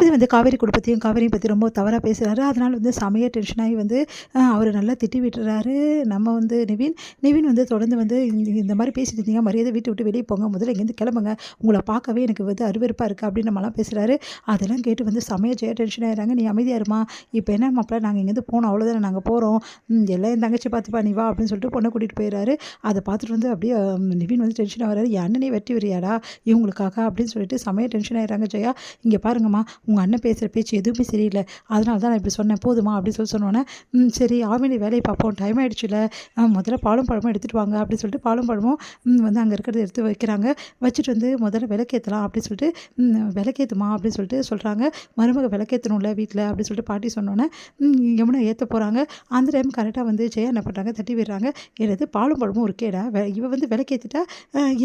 இது வந்து காவேரி குடும்பத்தையும் காவேரியும் பற்றி ரொம்ப தவறாக பேசுகிறாரு. அதனால் வந்து செமையாக டென்ஷன் ஆகி வந்து அவர் நல்லா திட்டி விட்டுறாரு. நம்ம வந்து நிவின் வந்து தொடர்ந்து வந்து இந்த மாதிரி பேசிட்டு இருந்தீங்க, மரியாதை வீட்டை விட்டு வெளியே போங்க, முதல்ல இங்கேருந்து கிளம்புங்க, உங்களை பார்க்கவே எனக்கு வந்து அருவருப்பாக இருக்குது அப்படின்னு நம்மலாம் பேசுகிறாரு. அதெல்லாம் கேட்டு வந்து செமையாக ஜெயா டென்ஷன் ஆகிறாங்க. நீ அமைதியாக இருமா, இப்போ என்ன மாப்பிள்ள நாங்கள் இங்கேருந்து போனோம், அவ்வளோதானே, நாங்கள் போகிறோம், எல்லாம் என் தங்கச்சி பார்த்துப்பா, நீ வா அப்படின்னு சொல்லிட்டு பொண்ணை கூட்டிகிட்டு போயிடுறாரு. அதை பார்த்துட்டு வந்து அப்படியே நிவின் வந்து டென்ஷன் ஆகிறாரு. என் அண்ணனே வெட்டி வரியாடா இவங்களுக்காக அப்படின்னு சொல்லிட்டு செமையாக டென்ஷன் ஆகிறாங்க ஜெயா. இங்கே பாருங்கம்மா, உங்கள் அண்ணன் பேசுகிற பேச்சு எதுவுமே சரியில்லை, அதனால தான் நான் இப்படி சொன்னேன், போதுமா அப்படின்னு சொன்னோன்னே, சரி ஆவினி வேலையை பார்ப்போம், டைம் ஆகிடுச்சுல, முதல்ல பாலும் பழமும் எடுத்துகிட்டு வாங்க அப்படின்னு சொல்லிட்டு பாலும் பழமும் வந்து அங்கே இருக்கிறத எடுத்து வைக்கிறாங்க. வச்சுட்டு வந்து முதல்ல விளக்கேற்றலாம் அப்படின்னு சொல்லிட்டு விளக்கேற்றுமா அப்படின்னு சொல்லிட்டு சொல்கிறாங்க. மருமக விளக்கேற்றணும்ல வீட்டில் அப்படின்னு சொல்லிட்டு பாட்டி சொன்னோன்னே யமுனா ஏற்ற போகிறாங்க. அந்த டைம் கரெக்டாக வந்து ஜெயா என்ன பண்ணுறாங்க, தட்டி விடுறாங்க. எனது பாலும் பழமும் இருக்கேடா, இவ வந்து விளக்கேற்றிட்டா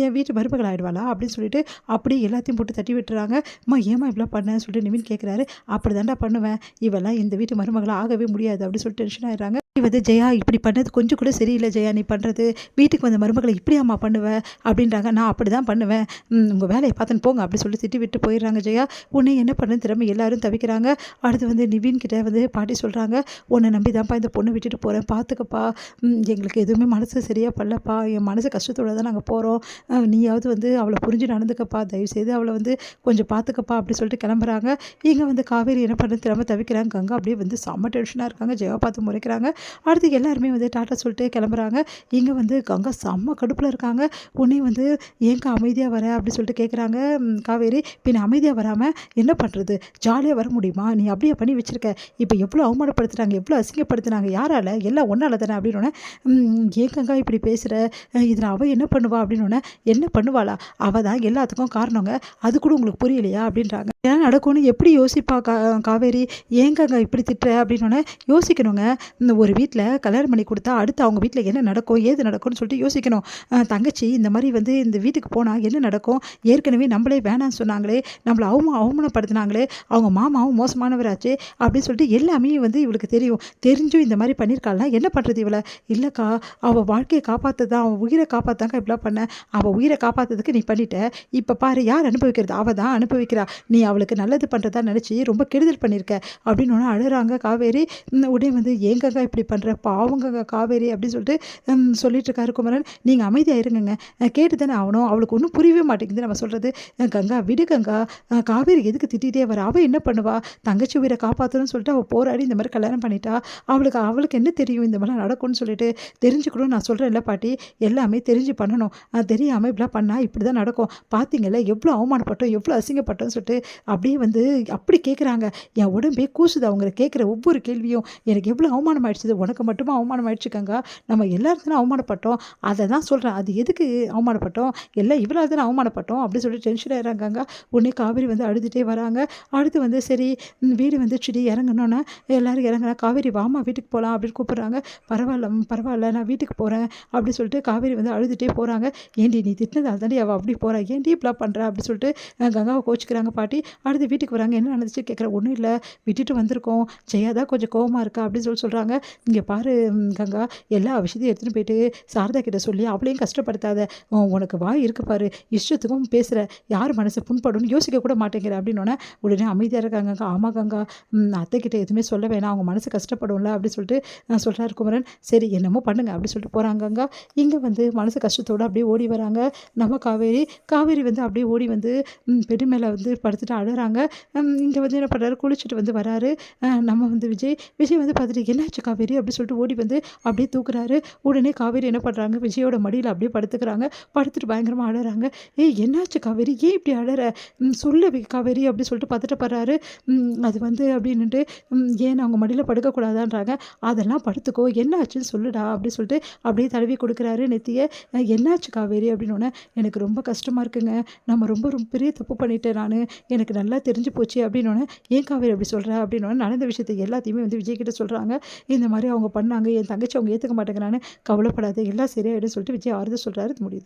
என் வீட்டு மருமகள் ஆகிடுவாளா அப்படின்னு சொல்லிட்டு அப்படி எல்லாத்தையும் போட்டு தட்டி விட்டுறாங்க. அம்மா ஏமா இப்படிலாம் பண்ணேன்னு சொல்லிட்டு நிவின் கேட்குறாரு. அப்படி தாண்டா பண்ணுவேன், இவெல்லாம் இந்த வீட்டு மருமகளாக ஆகவே முடியாது அப்படின்னு சொல்லிட்டு டென்ஷன் ஆகிடுறாங்க. நீ வந்து ஜெயா இப்படி பண்ணது கொஞ்சம் கூட சரியில்லை ஜெயா, நீ பண்ணுறது வீட்டுக்கு வந்த மருமகளை இப்படி அம்மா பண்ணுவேன் அப்படின்றாங்க. நான் அப்படி தான் பண்ணுவேன், உங்கள் வேலையை பார்த்துன்னு போங்க அப்படி சொல்லி திட்டி விட்டு போயிடுறாங்க ஜெயா. உன்னை என்ன பண்ணுன்னு திறமை எல்லாரும் தவிக்கிறாங்க. அடுத்து வந்து நிவின் கிட்டே வந்து பாட்டி சொல்கிறாங்க, உன்னை நம்பி தான்ப்பா இந்த பொண்ணை விட்டுட்டு போகிறேன், பார்த்துக்கப்பா, எங்களுக்கு எதுவுமே மனசு சரியாக படலப்பா, என் மனசு கஷ்டத்தோடு தான் நாங்கள் போகிறோம், நீயாவது வந்து அவளை புரிஞ்சு நடந்துக்கப்பா, தயவுசெய்து அவளை வந்து கொஞ்சம் பார்த்துக்கப்பா அப்படி சொல்லிட்டு கிளம்புறாங்க. இங்கே வந்து காவேரி என்ன பண்ணுறது திறமை தவிக்கிறாங்க. கங்கா அப்படியே வந்து செம்ம டென்ஷனாக இருக்காங்க. ஜெயா பார்த்து முறைக்கிறாங்க. அடுத்து எல்லாருமே வந்து டாட்டா சொல்லிட்டு கிளம்புறாங்க. இங்கே வந்து கங்கா செம்ம கடுப்பில் இருக்காங்க. உடனே வந்து ஏங்க அமைதியாக வர அப்படி சொல்லிட்டு கேட்குறாங்க காவேரி. பின்ன அமைதியாக வராமல் என்ன பண்ணுறது, ஜாலியாக வர முடியுமா, நீ அப்படியே பண்ணி வச்சுருக்க, இப்போ எவ்வளோ அவமானப்படுத்துகிறாங்க, எவ்வளோ அசிங்கப்படுத்துனாங்க, யாரால், எல்லாம் ஒன்றால் தானே அப்படின்னோடனே, ஏன் கங்கா இப்படி பேசுகிற, இதில் அவள் என்ன பண்ணுவா அப்படின்னோடனே, என்ன பண்ணுவாளா, அவள் தான் எல்லாத்துக்கும் காரணங்க, அது கூட உங்களுக்கு புரியலையா அப்படின்றாங்க. ஏன்னா நடக்கும்னு எப்படி யோசிப்பா காவேரி, ஏங்கங்க இப்படி திட்டுற அப்படின்னோடனே, யோசிக்கணுங்க, இந்த ஒரு வீட்டில் கல்யாணம் பண்ணி கொடுத்தா அடுத்து அவங்க வீட்டில் என்ன நடக்கும் ஏது நடக்கும்னு சொல்லிட்டு யோசிக்கணும். தங்கச்சி இந்த மாதிரி வந்து இந்த வீட்டுக்கு போனால் என்ன நடக்கும், ஏற்கனவே நம்மளே வேணான்னு சொன்னாங்களே, நம்மளை அவமானப்படுத்தினாங்களே, அவங்க மாமாவும் மோசமானவராச்சு அப்படின்னு சொல்லிட்டு எல்லாமே வந்து இவளுக்கு தெரியும். தெரிஞ்சும் இந்த மாதிரி பண்ணியிருக்காள்னா என்ன பண்ணுறது இவளை, இல்லைக்கா அவள் வாழ்க்கையை காப்பாற்றுதான், அவள் உயிரை காப்பாற்றாக்கா இப்படிலாம் பண்ண, அவள் உயிரை காப்பாற்றுறதுக்கு நீ பண்ணிட்ட, இப்போ பாரு யார் அனுபவிக்கிறது, அவள் தான் அனுபவிக்கிறா, நீ அவளுக்கு நல்லது பண்ணுறதா நினச்சி ரொம்ப கெடுதல் பண்ணியிருக்க அப்படின்னு ஒன்று அழுறாங்க காவேரி. உடனே வந்து ஏங்கங்க இப்படி பண்ணுற பாவங்க காவேரி அப்படின்னு சொல்லிட்டு சொல்லிட்டு இருக்காரு குமரன். நீங்கள் அமைதியாக இருங்கங்க, கேட்டு தானே ஆகணும், அவளுக்கு ஒன்றும் புரியவே மாட்டேங்குது நம்ம சொல்கிறது. கங்கா விடு கங்கா, காவேரி எதுக்கு திட்டிகிட்டே வர, அவள் என்ன பண்ணுவா, தங்கச்சி உயிரை காப்பாற்றணும்னு சொல்லிட்டு அவள் போராடி இந்த மாதிரி கல்யாணம் பண்ணிட்டா, அவளுக்கு என்ன தெரியும் இந்த மாதிரிலாம் நடக்கும்னு சொல்லிட்டு, தெரிஞ்சுக்கணும் நான் சொல்கிறேன் இல்லை பாட்டி, எல்லாமே தெரிஞ்சு பண்ணணும், தெரியாமல் இப்படிலாம் பண்ணால் இப்படி தான் நடக்கும், பார்த்தீங்களா எவ்வளோ அவமானப்பட்டோம் எவ்வளோ அசிங்கப்பட்டோம்னு சொல்லிட்டு அப்படியே வந்து அப்படி கேட்குறாங்க. என் உடம்பே கூசுது அவங்க கேட்குற ஒவ்வொரு கேள்வியும், எனக்கு எவ்வளோ அவமானம் ஆயிடுச்சு, உனக்கு மட்டுமா அவமானம் ஆயிடுச்சுக்கங்க, நம்ம எல்லாருக்கும் அவமானப்பட்டோம், அதை தான் சொல்கிறேன், அது எதுக்கு அவமானப்பட்டோம், எல்லாம் இவ்வளோ தானே அவமானப்பட்டோம் அப்படின்னு சொல்லிட்டு டென்ஷன் ஆகிறாங்க. உடனே காவேரி வந்து அழுதுகிட்டே வராங்க. அடுத்து வந்து சரி வீடு வந்துச்சுடி இறங்கணுன்னா எல்லோரும் இறங்குனா, காவேரி வாமா வீட்டுக்கு போகலாம் அப்படின்னு கூப்பிட்றாங்க. பரவாயில்ல நான் வீட்டுக்கு போகிறேன் அப்படின்னு சொல்லிட்டு காவேரி வந்து அழுதுகிட்டே போகிறாங்க. ஏண்டி நீ திட்டினதால் தாண்டி அவள் அப்படி போகிறா, ஏன்டி இப்படிலாம் பண்ணுறா அப்படின்னு சொல்லிட்டு கங்காவை கோச்சிக்கிறாங்க பாட்டி. அடுத்து வீட்டுக்கு வராங்க. என்ன நடந்துச்சு கேட்குற, ஒன்றும் இல்லை விட்டுட்டு வந்திருக்கோம், ஜெயா தான் கொஞ்சம் கோவமாக இருக்கா அப்படின்னு சொல்கிறாங்க. இங்கே பாரு கங்கா, எல்லா விஷயத்தையும் எடுத்துகிட்டு போயிட்டு சாரதா கிட்ட சொல்லி அவளையும் கஷ்டப்படுத்தாத, உனக்கு வாய் இருக்கு பாரு, இஷ்டத்துக்கும் பேசுகிற, யார் மனசு புண்படும்னு யோசிக்க கூட மாட்டேங்கிற அப்படின்னோடனே உடனே அமைதியாக இருக்காங்க. ஆமாம் கங்கா, அத்தைக்கிட்ட எதுவுமே சொல்ல வேணாம், அவங்க மனசு கஷ்டப்படும்ல அப்படின்னு சொல்லிட்டு சொல்கிறாரு குமரன். சரி என்னமோ பண்ணுங்க அப்படின்னு சொல்லிட்டு போகிறாங்க. கங்கா இங்கே வந்து மனசு கஷ்டத்தோடு அப்படியே ஓடி வராங்க. நம்ம காவேரி வந்து அப்படியே ஓடி வந்து பெரிய மேலே வந்து படுத்துட்டு அழுறாங்க. இங்கே வந்து என்ன பண்ணுறாரு, குளிச்சுட்டு வந்து வராரு. நம்ம வந்து விஜய் வந்து பார்த்துட்டு என்னாச்சு காவேரி அப்படி சொல்லிட்டு ஓடி வந்து அப்படியே தூக்குறாரு. உடனே காவேரி என்ன பண்ணுறாங்க, விஜயோட மடியில் அப்படியே படுத்துக்கிறாங்க. படுத்துட்டு பயங்கரமாக அழறாங்க. என்னாச்சு காவேரி, ஏன் இப்படி அழற, சொல்லு காவேரி அப்படி சொல்லிட்டு பதட்டப்படுறாரு. அது வந்து அப்படின்னுட்டு ஏன் அவங்க மடியில் படுக்கக்கூடாதான்றாங்க. அதெல்லாம் படுத்துக்கோ, என்னாச்சுன்னு சொல்லுடா அப்படி சொல்லிட்டு அப்படியே தடவி கொடுக்குறாரு நெத்தியை. என்னாச்சு காவேரி அப்படின்னோடனே, எனக்கு ரொம்ப கஷ்டமாக இருக்குங்க, நம்ம ரொம்ப பெரிய தப்பு பண்ணிட்டேன் நான், எனக்கு நல்லா தெரிஞ்சு போச்சு அப்படின்னோடனே, ஏன் காவேரி அப்படி சொல்கிற அப்படின்னோடனே நடந்த விஷயத்தை எல்லாத்தையுமே வந்து விஜய் கிட்ட சொல்கிறாங்க. இந்த மாதிரி அவங்க பண்ணாங்க, என் தங்கச்சி அவங்க ஏற்றுக்க மாட்டேங்கிறான்னு, கவலைப்படாத எல்லாம் சரியாயிடும் சொல்லிட்டு விஜய் ஆறுதல் சொல்கிறாரு. முடியுது.